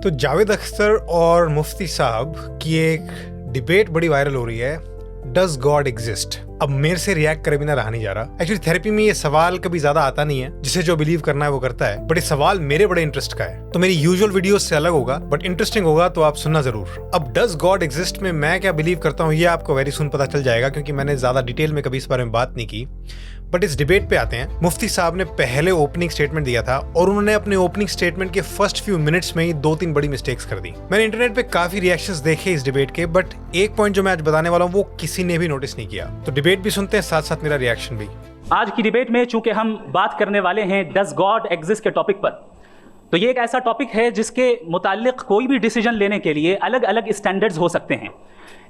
तो जावेद अख्तर और मुफ्ती साहब की एक डिबेट बड़ी वायरल हो रही है, डज गॉड एग्जिस्ट। अब मेरे से रिएक्ट करे बिना रहा नहीं जा रहा। एक्चुअली थेरेपी में ये सवाल कभी ज्यादा आता नहीं है, जिसे जो बिलीव करना है वो करता है, बट ये सवाल मेरे बड़े इंटरेस्ट का है, तो मेरी यूजुअल वीडियोस से अलग होगा बट इंटरेस्टिंग होगा, तो आप सुनना जरूर। अब डज गॉड एग्जिस्ट में मैं क्या बिलीव करता हूँ ये आपको वेरी सुन पता चल जाएगा, क्योंकि मैंने ज्यादा डिटेल में कभी इस बारे में बात नहीं की। बट इस डिबेट पे आते हैं। मुफ्ती साहब ने पहले ओपनिंग स्टेटमेंट दिया था और उन्होंने अपने ओपनिंग स्टेटमेंट के फर्स्ट फ्यू मिनट्स में ही 2-3 बड़ी मिस्टेक्स कर दी। मैंने इंटरनेट पे काफी रिएक्शंस देखे इस डिबेट के, बट एक पॉइंट जो मैं आज बताने वाला हूँ वो किसी ने भी नोटिस नहीं किया। तो डिबेट भी सुनते हैं, साथ साथ मेरा रिएक्शन भी। आज की डिबेट में चूंकि हम बात करने वाले हैं डज गॉड एग्जिस्ट के टॉपिक पर, तो ये एक ऐसा टॉपिक है जिसके मुतालिक कोई भी डिसीजन लेने के लिए अलग अलग स्टैंडर्ड्स हो सकते हैं।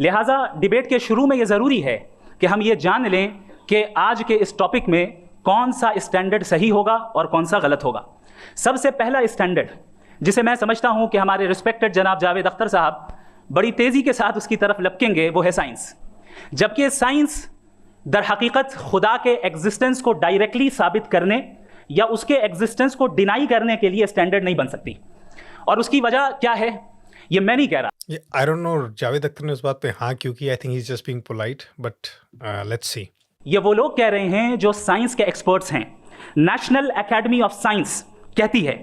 लिहाजा डिबेट के शुरू में ये ज़रूरी है कि हम ये जान लें कि आज के इस टॉपिक में कौन सा स्टैंडर्ड सही होगा और कौन सा गलत होगा। सबसे पहला स्टैंडर्ड जिसे मैं समझता हूं कि हमारे रिस्पेक्टेड जनाब जावेद अख्तर साहब बड़ी तेज़ी के साथ उसकी तरफ लपकेंगे, वो है साइंस। जबकि साइंस दर हकीकत खुदा के एग्जिस्टेंस को डायरेक्टली साबित करने या उसके एग्जिस्टेंस को डिनाई करने के लिए स्टैंडर्ड नहीं बन सकती। और उसकी वजह क्या है ये मैं नहीं कह रहा। I don't know Javed Akhtar ने उस बात पे हाँ क्यों की। I think he is just being polite, but let's see. ये वो लोग कह रहे हैं जो साइंस के एक्सपर्ट्स हैं। नेशनल एकेडमी ऑफ साइंस कहती है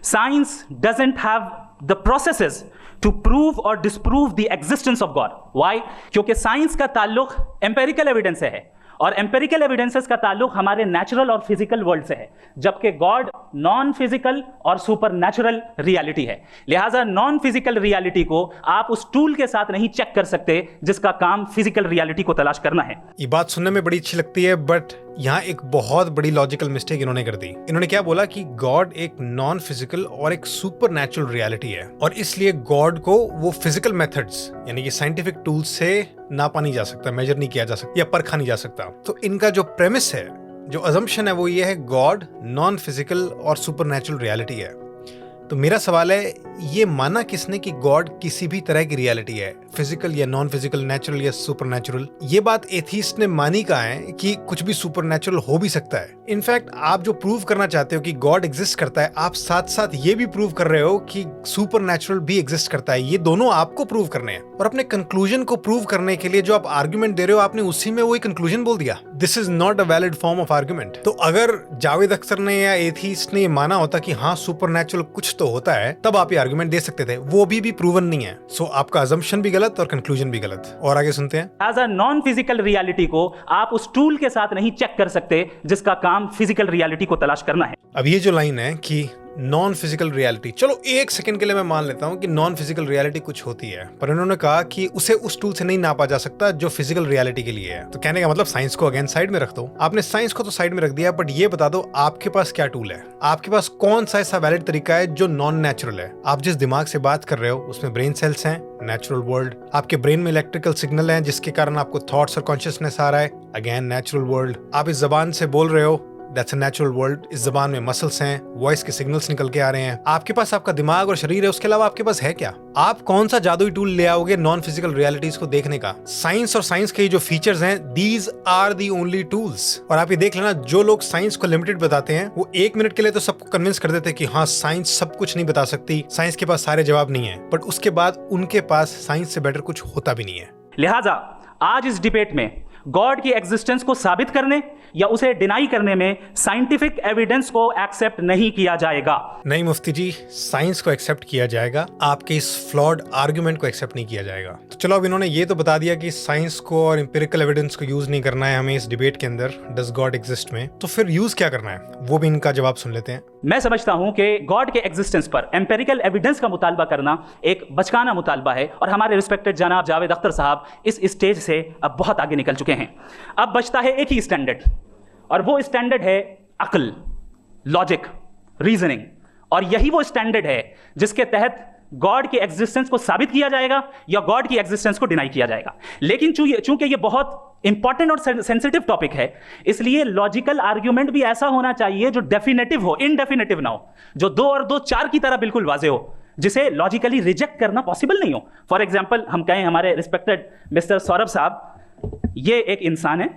science doesn't have the processes to prove और disprove the existence of God. Why? क्योंकि साइंस का ताल्लुक एम्पेरिकल एविडेंस से है और एम्पेरिकल एविडेंसेस का ताल्लुक हमारे नेचुरल और फिजिकल वर्ल्ड से है, जबकि गॉड नॉन फिजिकल और सुपर नेचुरल रियलिटी है। लिहाजा नॉन फिजिकल रियलिटी को आप उस टूल के साथ नहीं चेक कर सकते जिसका काम फिजिकल रियलिटी को तलाश करना है। ये बात सुनने में बड़ी अच्छी लगती है, बट यहाँ एक बहुत बड़ी लॉजिकल मिस्टेक इन्होंने कर दी। इन्होंने क्या बोला कि गॉड एक नॉन फिजिकल और एक सुपर नेचुरल रियलिटी है और इसलिए गॉड को वो फिजिकल मेथड्स यानी कि साइंटिफिक टूल्स से नापा नहीं जा सकता, मेजर नहीं किया जा सकता या परखा नहीं जा सकता। तो इनका जो प्रेमिस है, जो अजम्पशन है, वो ये है गॉड नॉन फिजिकल और सुपर नेचुरल रियलिटी है। तो मेरा सवाल है, ये माना किसने कि गॉड किसी भी तरह की रियलिटी है, फिजिकल या नॉन फिजिकल, नेचुरल या सुपर नेचुरल? ये बात एथीस्ट ने मानी कहा है कि कुछ भी सुपर नेचुरल हो भी सकता है। इनफैक्ट आप जो प्रूव करना चाहते हो कि गॉड एग्जिस्ट करता है, आप साथ साथ ये भी प्रूव कर रहे हो कि सुपर नेचुरल भी एग्जिस्ट करता है। ये दोनों आपको प्रूव करने हैं और अपने कंक्लूजन को प्रूव करने के लिए जो आप आर्ग्यूमेंट दे रहे हो, आपने उसी में वही कंक्लूजन बोल दिया। This is not a valid form of argument. तो अगर जावेद अख्तर ने या एथीस्ट ने माना होता कि हाँ सुपर नेचुरल कुछ तो होता है, तब आप ये आर्गुमेंट दे सकते थे। वो भी प्रूवन नहीं है। सो आपका अजम्पशन भी गलत और कंक्लूजन भी गलत। और आगे सुनते हैं। As a non physical reality को आप उस टूल के साथ नहीं चेक कर सकते जिसका काम फिजिकल रियलिटी को तलाश करना है। अब ये जो लाइन है कि नॉन फिजिकल रियलिटी, चलो एक सेकंड के लिए मैं मान लेता हूं कि नॉन फिजिकल रियलिटी कुछ होती है, पर इन्होंने कहा कि उसे उस टूल से नहीं नापा जा सकता जो फिजिकल रियलिटी के लिए है। तो कहने का मतलब साइंस को अगेन साइड में रख दो। आपने साइंस को तो साइड में रख दिया, बट ये बता दो आपके पास क्या टूल है, आपके पास कौन सा ऐसा वैलिड तरीका है जो नॉन नेचुरल है। आप जिस दिमाग से बात कर रहे हो उसमें ब्रेन सेल्स हैं, नेचुरल वर्ल्ड। आपके ब्रेन में इलेक्ट्रिकल सिग्नल हैं जिसके कारण आपको थॉट्स और कॉन्शियसनेस आ रहा है, अगेन नेचुरल वर्ल्ड। आप इस जबान से बोल रहे हो, दैट्स अ नेचुरल वर्ल्ड। इस जबान में मसल्स हैं, वॉइस के सिग्नल्स निकल के आ रहे हैं। आपके पास आपका दिमाग और शरीर है, उसके अलावा आपके पास है क्या? आप कौन सा जादुई टूल ले आओगे नॉन फिजिकल रियलिटीज को देखने का? साइंस और साइंस के जो फीचर्स हैं, these are the only tools. और आप ये देख लेना, जो लोग साइंस को लिमिटेड बताते हैं वो 1 मिनट के लिए तो सबको कन्विंस कर देते हैं कि हाँ साइंस सब कुछ नहीं बता सकती, साइंस के पास सारे जवाब नहीं है, बट उसके बाद उनके पास साइंस से बेटर कुछ होता भी नहीं है। लिहाजा आज इस डिबेट में गॉड की एग्जिस्टेंस को साबित करने या उसे डिनाई करने में साइंटिफिक एविडेंस को एक्सेप्ट नहीं किया जाएगा। नहीं मुफ्ती जी, साइंस को एक्सेप्ट किया जाएगा, आपके इस फ्लॉड आर्गुमेंट को एक्सेप्ट नहीं किया जाएगा। तो चलो, अब इन्होंने ये तो बता दिया कि साइंस को और एम्पिरिकल एविडेंस को यूज नहीं करना है हमें इस डिबेट के अंदर डज गॉड एग्जिस्ट में, तो फिर यूज क्या करना है वो भी इनका जवाब सुन लेते हैं। मैं समझता हूं कि गॉड के एग्जिस्टेंस पर एम्पेरिकल एविडेंस का मुतालबा करना एक बचकाना मुतालबा है और हमारे रिस्पेक्टेड जनाब जावेद अख्तर साहब इस स्टेज से अब बहुत आगे निकल चुके हैं। अब बचता है एक ही स्टैंडर्ड, और वो स्टैंडर्ड है अक्ल, लॉजिक, रीजनिंग। और यही वो स्टैंडर्ड है जिसके तहत गॉड की एग्जिस्टेंस को साबित किया जाएगा या गॉड की एग्जिस्टेंस को डिनाई किया जाएगा। लेकिन चूंकि ये बहुत इंपॉर्टेंट और सेंसिटिव टॉपिक है, इसलिए लॉजिकल आर्ग्यूमेंट भी ऐसा होना चाहिए जो डेफिनेटिव हो, इनडेफिनेटिव ना हो, जो 2 और 2 4 की तरह बिल्कुल वाजे हो, जिसे लॉजिकली रिजेक्ट करना पॉसिबल नहीं हो। फॉर एग्जाम्पल, हम कहें हमारे रिस्पेक्टेड मिस्टर सौरभ साहब, ये एक इंसान है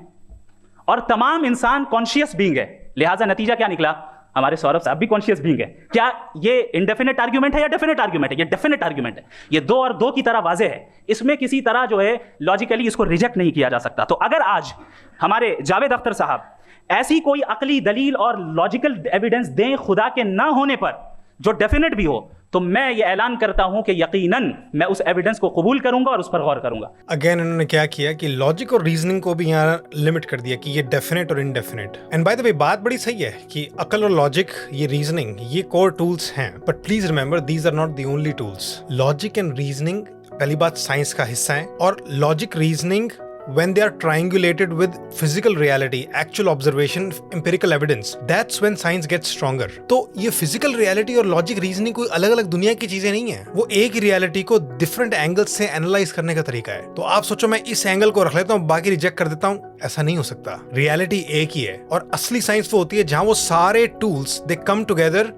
और तमाम इंसान कॉन्शियस बीइंग है। लिहाजा नतीजा क्या निकला? हमारे सौरभ साहब भी कॉन्शियस बीइंग है। क्या ये इंडेफिनेट आर्ग्यूमेंट है या डेफिनेट आर्ग्यूमेंट है? ये डेफिनेट आर्ग्यूमेंट है। ये 2 और 2 की तरह वाजे है, इसमें किसी तरह जो है लॉजिकली इसको रिजेक्ट नहीं किया जा सकता। तो अगर आज हमारे जावेद अख्तर साहब ऐसी कोई अकली दलील और लॉजिकल एविडेंस दें खुदा के ना होने पर जो डेफिनेट भी हो, तो मैं ये ऐलान करता हूं कि यकीनन मैं उस एविडेंस को कबूल करूंगा और उस पर गौर करूंगा। अगेन इन्होंने क्या किया कि लॉजिक और रीजनिंग को भी यहाँ लिमिट कर दिया कि ये डेफिनेट और indefinite. And by the way बात बड़ी सही है कि अकल और लॉजिक, ये रीजनिंग, ये कोर टूल्स हैं, but please remember these are not the only tools. Logic and reasoning पहली बात साइंस का हिस्सा है, और logic reasoning when they are triangulated with physical reality, actual observation, empirical evidence, that's when science gets stronger. तो ये physical reality और logic reasoning कोई अलग अलग दुनिया की चीजें नहीं है, वो एक ही reality को different angles से analyze करने का तरीका है। तो आप सोचो मैं इस एंगल को रख लेता हूँ बाकी रिजेक्ट कर देता हूँ, ऐसा नहीं हो सकता। रियलिटी एक ही है, और असली साइंस वो होती है जहां वो सारे tools they come together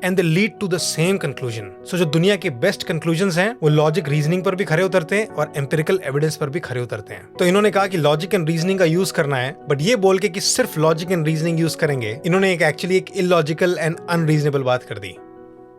and they lead to the same conclusion. So जो दुनिया के बेस्ट conclusions हैं वो लॉजिक रीजनिंग पर भी खरे उतरते हैं और एम्पिरिकल एविडेंस पर भी खरे उतरते हैं। तो इन्होंने कहा कि लॉजिक एंड रीजनिंग का यूज करना है, बट ये बोल के कि सिर्फ लॉजिक एंड रीजनिंग यूज करेंगे, इन्होंने एक्चुअली एक इलॉजिकल एंड अनरीजनेबल बात कर दी।